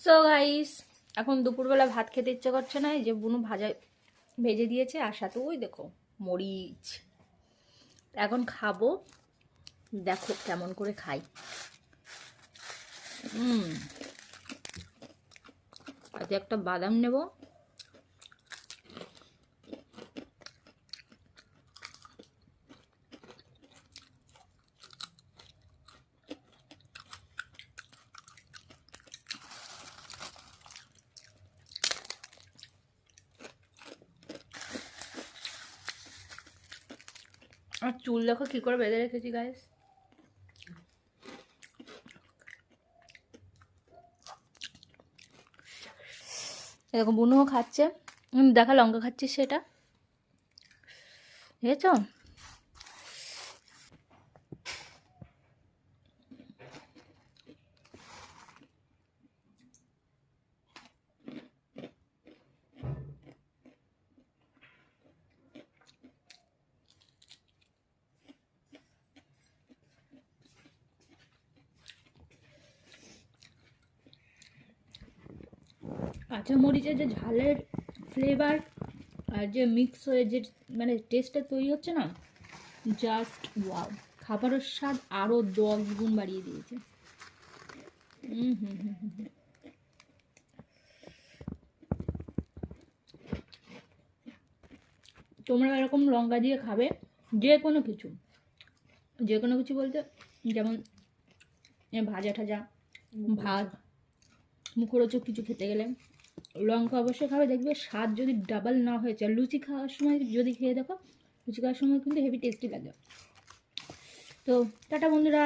So guys, এখন দুপুরবেলা ভাত খেতে ইচ্ছে করছে না। এই যে বুনু ভেজে দিয়েছে, আর সাথে ওই দেখো মরিচ। এখন খাবো, দেখো কেমন করে খাই। আজ একটা বাদাম নেব। আর চুল দেখো কি করে বেঁধে রেখেছি গাইস। এরকম বুনুও খাচ্ছে। দেখা লঙ্কা খাচ্ছিস সেটা ঠিক আছে। কাঁচা মরিচের যে ঝালের ফ্লেভার আর যে মিক্স হয়ে যে মানে টেস্টটা তৈরি হচ্ছে না, জাস্ট ওয়াও। খাবারের স্বাদ আরও 10 গুণ বাড়িয়ে দিয়েছে। হুম হুম হুম হুম। তোমরা এরকম লঙ্কা দিয়ে খাবে যে কোনো কিছু, যে কোনো কিছু বলতে যেমন ভাজা ঠাজা, ভাত, মুখরোচক কিছু খেতে গেলে লঙ্কা অবশ্যই খাবে। দেখবে স্বাদ যদি ডাবল না হয়েছে। আর লুচি খাওয়ার সময় যদি খেয়ে দেখো, লুচি খাওয়ার সময় কিন্তু হেভি টেস্টি লাগে। তো টাটা বন্ধুরা।